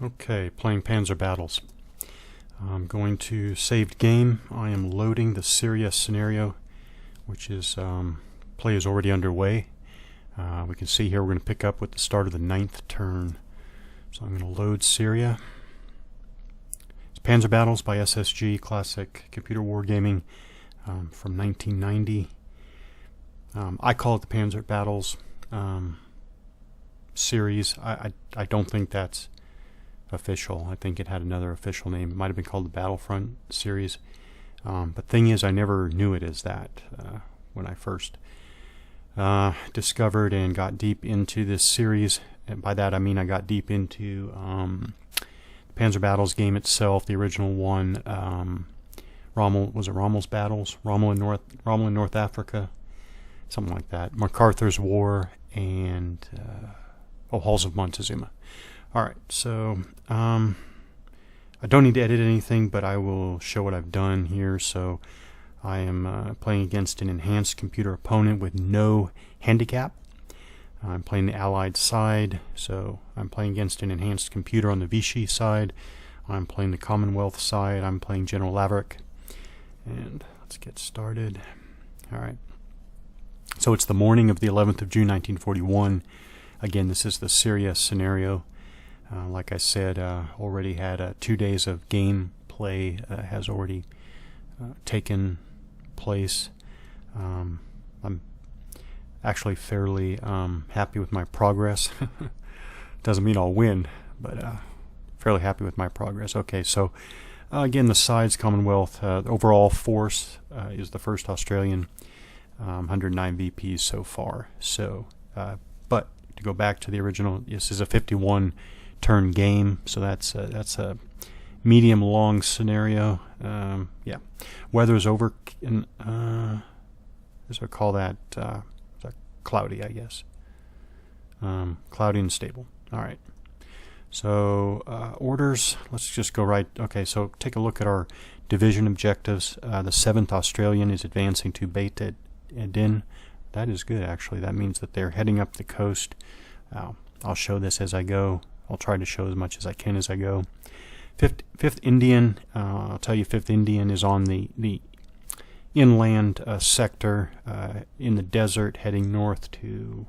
Okay, playing Panzer battles. I'm going to saved game. I am loading the Syria scenario, which is play is already underway. We can see here we're going to pick up with the start of the 9th turn. So I'm going to load Syria. It's Panzer Battles by SSG, classic computer wargaming from 1990. I call it the Panzer Battles series. I don't think that's official. I think it had another official name. It might have been called the Battlefront series. But thing is, I never knew it as that when I first discovered and got deep into this series. And by that I mean I got deep into the Panzer Battles game itself, the original one. Rommel's Battles? Rommel in North Africa, something like that. MacArthur's War, and Halls of Montezuma. Alright, so I don't need to edit anything, but I will show what I've done here. So I am playing against an enhanced computer opponent with no handicap. I'm playing the Allied side, so I'm playing against an enhanced computer on the Vichy side. I'm playing the Commonwealth side. I'm playing General Laverick. And let's get started. Alright. So it's the morning of the 11th of June 1941. Again, this is the Syria scenario. Like I said, already had 2 days of gameplay has already taken place. I'm actually fairly happy with my progress. Doesn't mean I'll win, but fairly happy with my progress. Okay, so again, the sides, Commonwealth, overall force is the 1st Australian, 109 VPs so far. So, but to go back to the original, this is a 51 turn game, so that's a medium long scenario. Yeah, weather is over in as I call that cloudy, I guess. Cloudy and stable. All right, so orders, let's just go right. Okay, so take a look at our division objectives. The 7th Australian is advancing to Beit Edin. That is good, actually. That means that they're heading up the coast. I'll show this as I go. I'll try to show as much as I can as I go. 5th Indian, I'll tell you, 5th Indian is on the inland sector in the desert, heading north to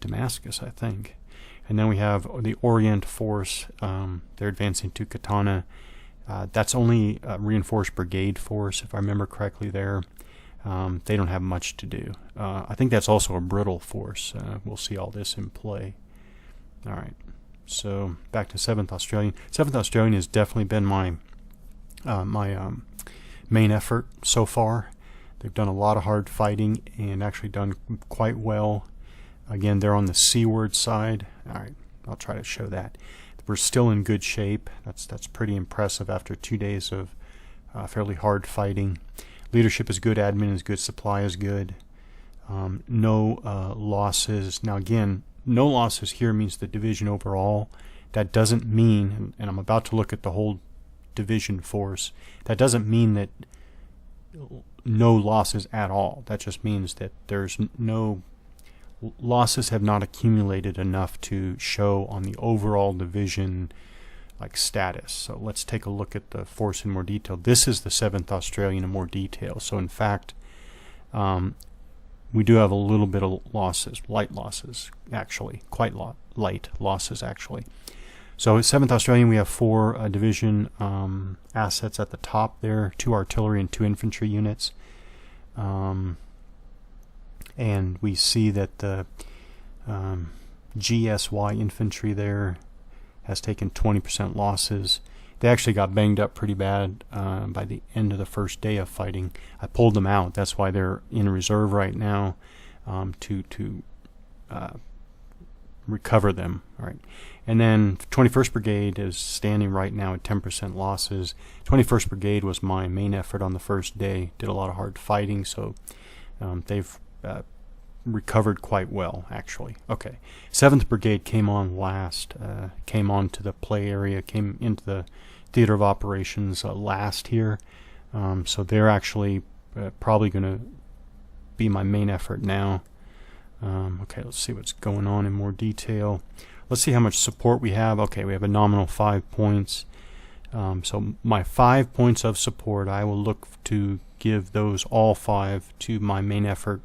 Damascus, I think. And then we have the Orient Force. They're advancing to Katana. That's only a reinforced brigade force, if I remember correctly there. They don't have much to do. I think that's also a brittle force. We'll see all this in play. Alright, so back to 7th Australian. 7th Australian has definitely been my main effort so far. They've done a lot of hard fighting and actually done quite well. Again, they're on the seaward side. Alright, I'll try to show that. We're still in good shape. That's pretty impressive after 2 days of fairly hard fighting. Leadership is good, admin is good, supply is good. No losses. Now again, no losses here means the division overall. That doesn't mean, and I'm about to look at the whole division force, that doesn't mean that no losses at all. That just means that there's no losses have not accumulated enough to show on the overall division like status. So let's take a look at the force in more detail. This is the 7th Australian in more detail. So in fact, we do have a little bit of losses, light losses actually, quite light losses actually. So 7th Australian, we have 4 division assets at the top there, 2 artillery and 2 infantry units. And we see that the GSY infantry there has taken 20% losses. They actually got banged up pretty bad by the end of the first day of fighting. I pulled them out. That's why they're in reserve right now to recover them. All right. And then 21st Brigade is standing right now at 10% losses. 21st Brigade was my main effort on the first day. Did a lot of hard fighting, so they've recovered quite well, actually. Okay. 7th Brigade came on last, came on to the play area, came into the theater of operations last here. So they're actually probably going to be my main effort now. Okay, let's see what's going on in more detail. let's see how much support we have. Okay, we have a nominal 5 points. So my 5 points of support, I will look to give those all 5 to my main effort,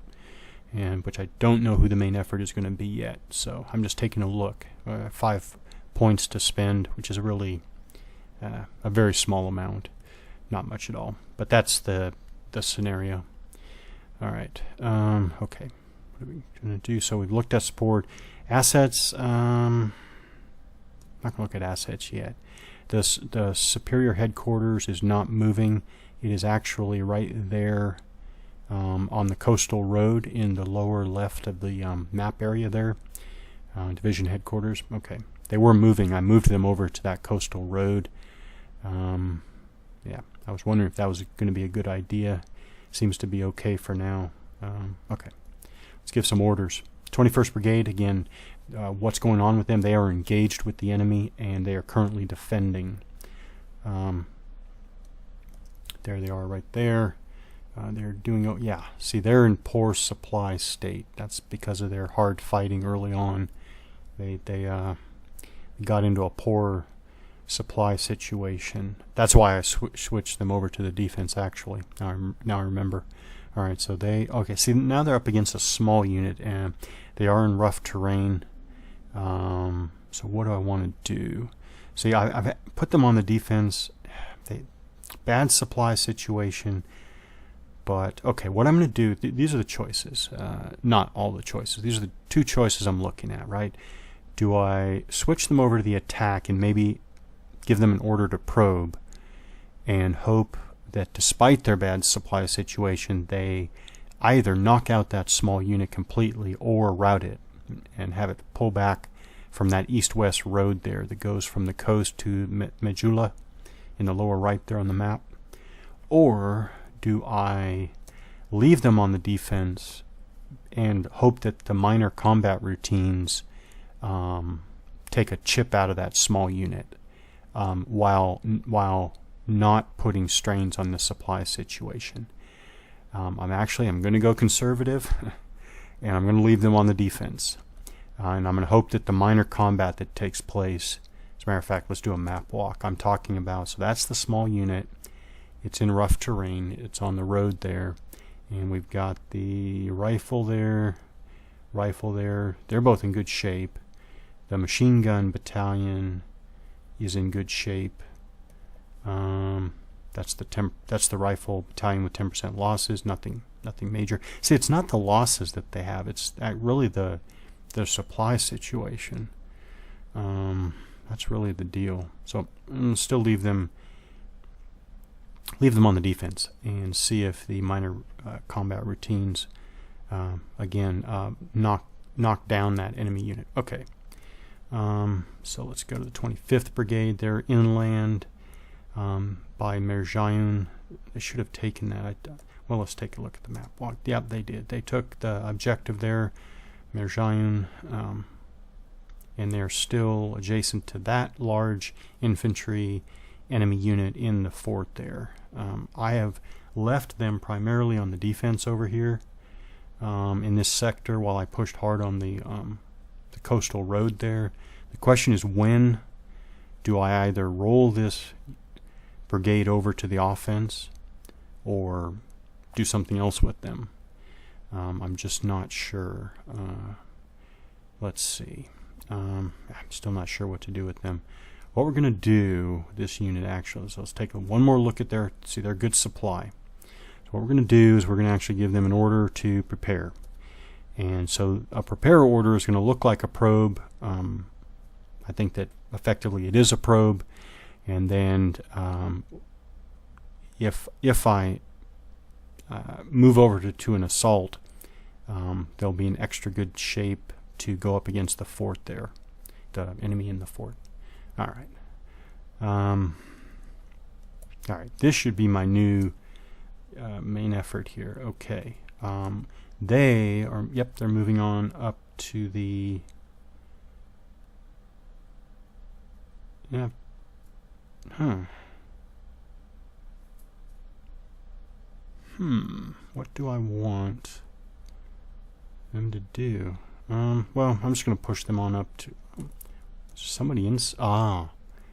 and which I don't know who the main effort is going to be yet. So I'm just taking a look. 5 points to spend, which is really a very small amount, not much at all. But that's the scenario. All right. Okay. What are we going to do? So we've looked at support. Assets. Not going to look at assets yet. The superior headquarters is not moving. It is actually right there on the coastal road in the lower left of the map area there. Division headquarters. Okay. They were moving. I moved them over to that coastal road. Yeah, I was wondering if that was going to be a good idea. Seems to be okay for now. Okay. Let's give some orders. 21st Brigade, again, what's going on with them? They are engaged with the enemy, and they are currently defending. There they are right there. They're doing, yeah, see, they're in poor supply state. That's because of their hard fighting early on. They got into a poor supply situation. That's why I switched them over to the defense, actually. Now I remember. All right, so okay, see, now they're up against a small unit, and they are in rough terrain. So what do I want to do? See, I've put them on the defense. Bad supply situation. But, okay, what I'm going to do, these are the choices. Not all the choices. These are the 2 choices I'm looking at, right? Do I switch them over to the attack and maybe give them an order to probe and hope that despite their bad supply situation, they either knock out that small unit completely or rout it and have it pull back from that east-west road there that goes from the coast to Medjugorje in the lower right there on the map? Or do I leave them on the defense and hope that the minor combat routines take a chip out of that small unit while not putting strains on the supply situation? I'm going to go conservative, and I'm going to leave them on the defense. And I'm going to hope that the minor combat that takes place, as a matter of fact, let's do a map walk. I'm talking about, so that's the small unit. It's in rough terrain. It's on the road there. And we've got the rifle there, They're both in good shape. The machine gun battalion is in good shape. That's the rifle battalion with 10% losses. Nothing major. See, it's not the losses that they have. It's really their supply situation. That's really the deal. So I'm gonna still leave them on the defense and see if the minor combat routines again knock down that enemy unit. Okay. So let's go to the 25th Brigade. They're inland by Merjayun. They should have taken that. Well, let's take a look at the map. Well, yeah, they did. They took the objective there, Merjayun, and they're still adjacent to that large infantry enemy unit in the fort there. I have left them primarily on the defense over here in this sector while I pushed hard on the coastal road there. The question is, when do I either roll this brigade over to the offense or do something else with them? I'm just not sure. Let's see. I'm still not sure what to do with them. What we're going to do, this unit actually, so let's take one more look at their good supply. So what we're going to do is we're going to actually give them an order to prepare. And so a prepare order is going to look like a probe. I think that effectively it is a probe. And then if I move over to an assault, they'll be in extra good shape to go up against the fort there, the enemy in the fort. All right. All right. This should be my new main effort here. Okay. They are. Yep. They're moving on up to the. Yeah. What do I want them to do? Well, I'm just going to push them on up to. Somebody in...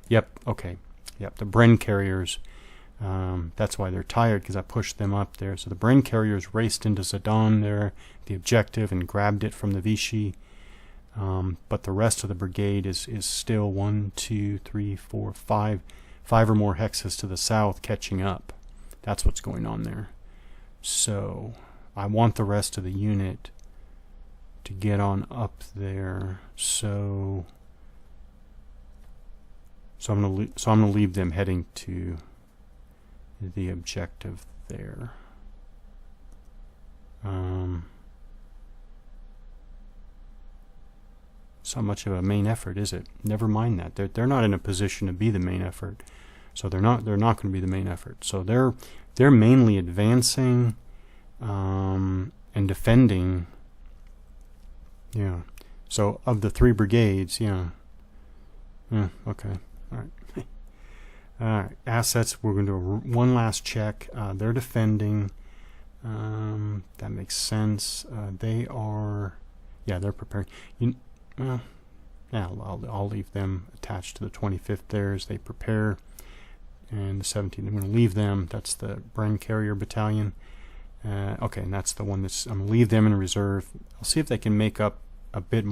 Yep, okay. Yep, the Bren carriers. That's why they're tired, because I pushed them up there. So the Bren carriers raced into Zidane there, the objective, and grabbed it from the Vichy. But the rest of the brigade is still 1, 2, 3, 4, 5 or more hexes to the south catching up. That's what's going on there. So I want the rest of the unit to get on up there. So I'm gonna leave them heading to the objective there. It's not much of a main effort, is it? Never mind that. They're not in a position to be the main effort, so they're not going to be the main effort. So they're mainly advancing and defending. Yeah. So of the 3 brigades, yeah. Okay. All right. All right. Assets. We're going to do one last check. They're defending. That makes sense. They are. Yeah, they're preparing. Well, yeah, I'll leave them attached to the 25th there as they prepare. And the 17th, I'm going to leave them. That's the Bren Carrier Battalion. Okay, and that's the one that's... I'm going to leave them in reserve. I'll see if they can make up a bit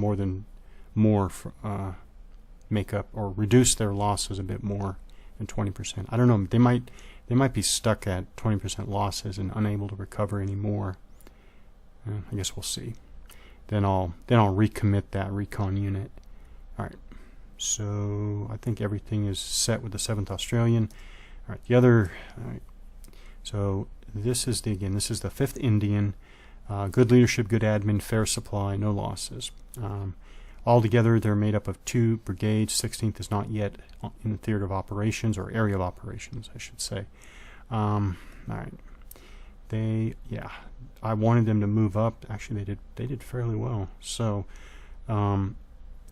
make up or reduce their losses a bit more than 20%. I don't know. They might be stuck at 20% losses and unable to recover anymore. I guess we'll see. Then I'll recommit that recon unit. All right. So I think everything is set with the 7th Australian. All right. The other. All right. So this is the 5th Indian. Good leadership, good admin, fair supply, no losses. Altogether, they're made up of 2 brigades. 16th is not yet in the theater of operations, or area of operations, I should say. All right. I wanted them to move up. Actually, they did fairly well. So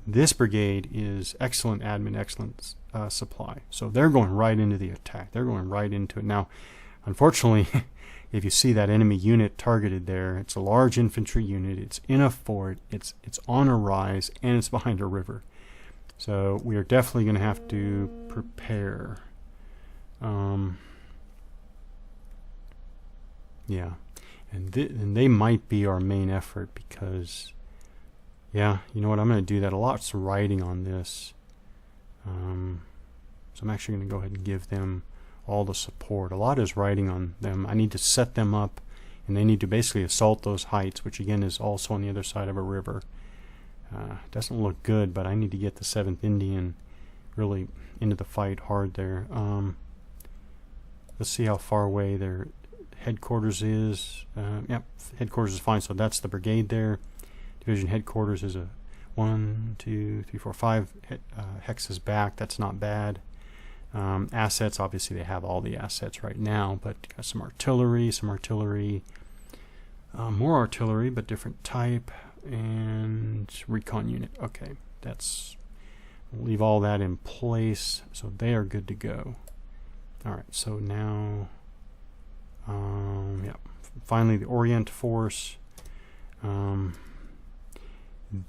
this brigade is excellent admin, excellent supply. So they're going right into the attack. They're going right into it. Now, unfortunately, if you see that enemy unit targeted there, it's a large infantry unit. It's in a fort. It's on a rise, and it's behind a river. So we are definitely going to have to prepare. Yeah. And they might be our main effort because, yeah, you know what? I'm going to do that. A lot's riding on this. So I'm actually going to go ahead and give them all the support. A lot is riding on them. I need to set them up, and they need to basically assault those heights, which again is also on the other side of a river. Doesn't look good, but I need to get the 7th Indian really into the fight hard there. Let's see how far away their headquarters is. Yep, headquarters is fine. So that's the brigade there. Division headquarters is a 1, 2, 3, 4, 5 hexes back. That's not bad. Assets, obviously they have all the assets right now, but got some artillery, more artillery, but different type, and recon unit. Okay, leave all that in place, so they are good to go. All right, so now, yeah, finally the Orient Force.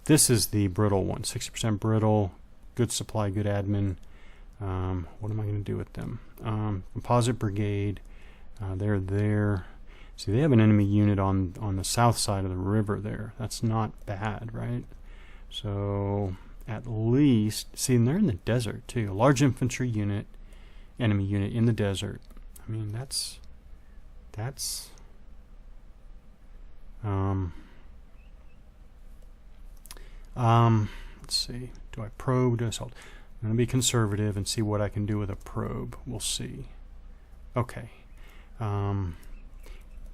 This is the brittle one, 60% brittle, good supply, good admin. What am I going to do with them? Composite Brigade, they're there. See, they have an enemy unit on the south side of the river there. That's not bad, right? So at least, see, and they're in the desert too. A large infantry unit, enemy unit in the desert. I mean, that's let's see. Do I probe? Do I assault? I'm going to be conservative and see what I can do with a probe. We'll see. Okay.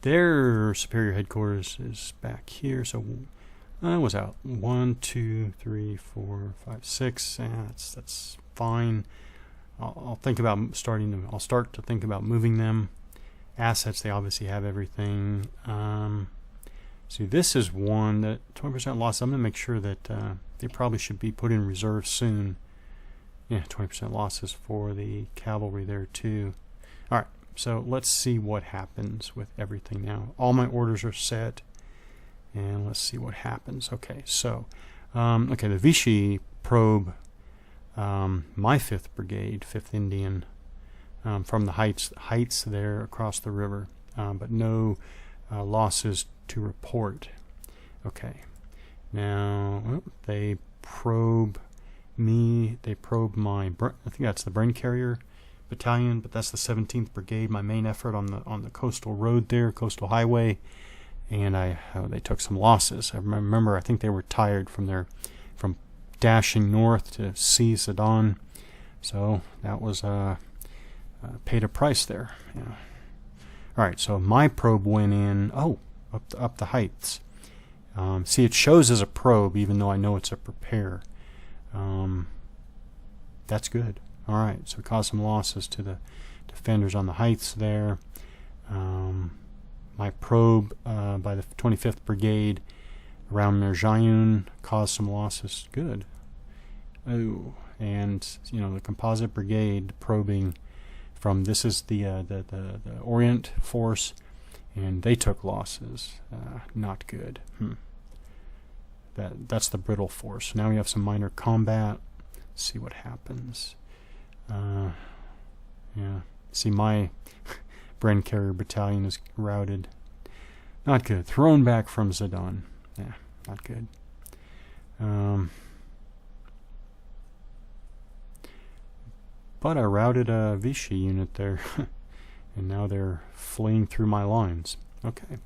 Their superior headquarters is back here. So I was out. 1, 2, 3, 4, 5, 6. That's fine. I'll think about starting them. I'll start to think about moving them. Assets, they obviously have everything. See, this is one that 20% loss. I'm going to make sure that they probably should be put in reserve soon. Yeah, 20% losses for the cavalry there too. All right, so let's see what happens with everything now. All my orders are set, and let's see what happens. Okay, so okay, the Vichy probe my 5th Brigade, 5th Indian, from the heights there across the river, but no losses to report. Okay. Now, they probe me. They probe my, I think that's the Brain Carrier Battalion, but that's the 17th Brigade, my main effort on the coastal road there, coastal highway, and they took some losses. I remember, I think they were tired from dashing north to see Sedan, so that was paid a price there. Yeah. All right, so my probe went in. Up the heights. See, it shows as a probe, even though I know it's a prepare. That's good. All right, so it caused some losses to the defenders on the heights there. My probe by the 25th Brigade around Merjayun caused some losses. Good. Oh, and the Composite Brigade probing from, this is the Orient Force, and they took losses. Not good. That's the Brittle Force. Now we have some minor combat. Let's see what happens. Yeah. See, my Brain Carrier Battalion is routed. Not good. Thrown back from Sedan. Yeah, not good. But I routed a Vichy unit there, and now they're fleeing through my lines. Okay.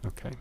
Okay.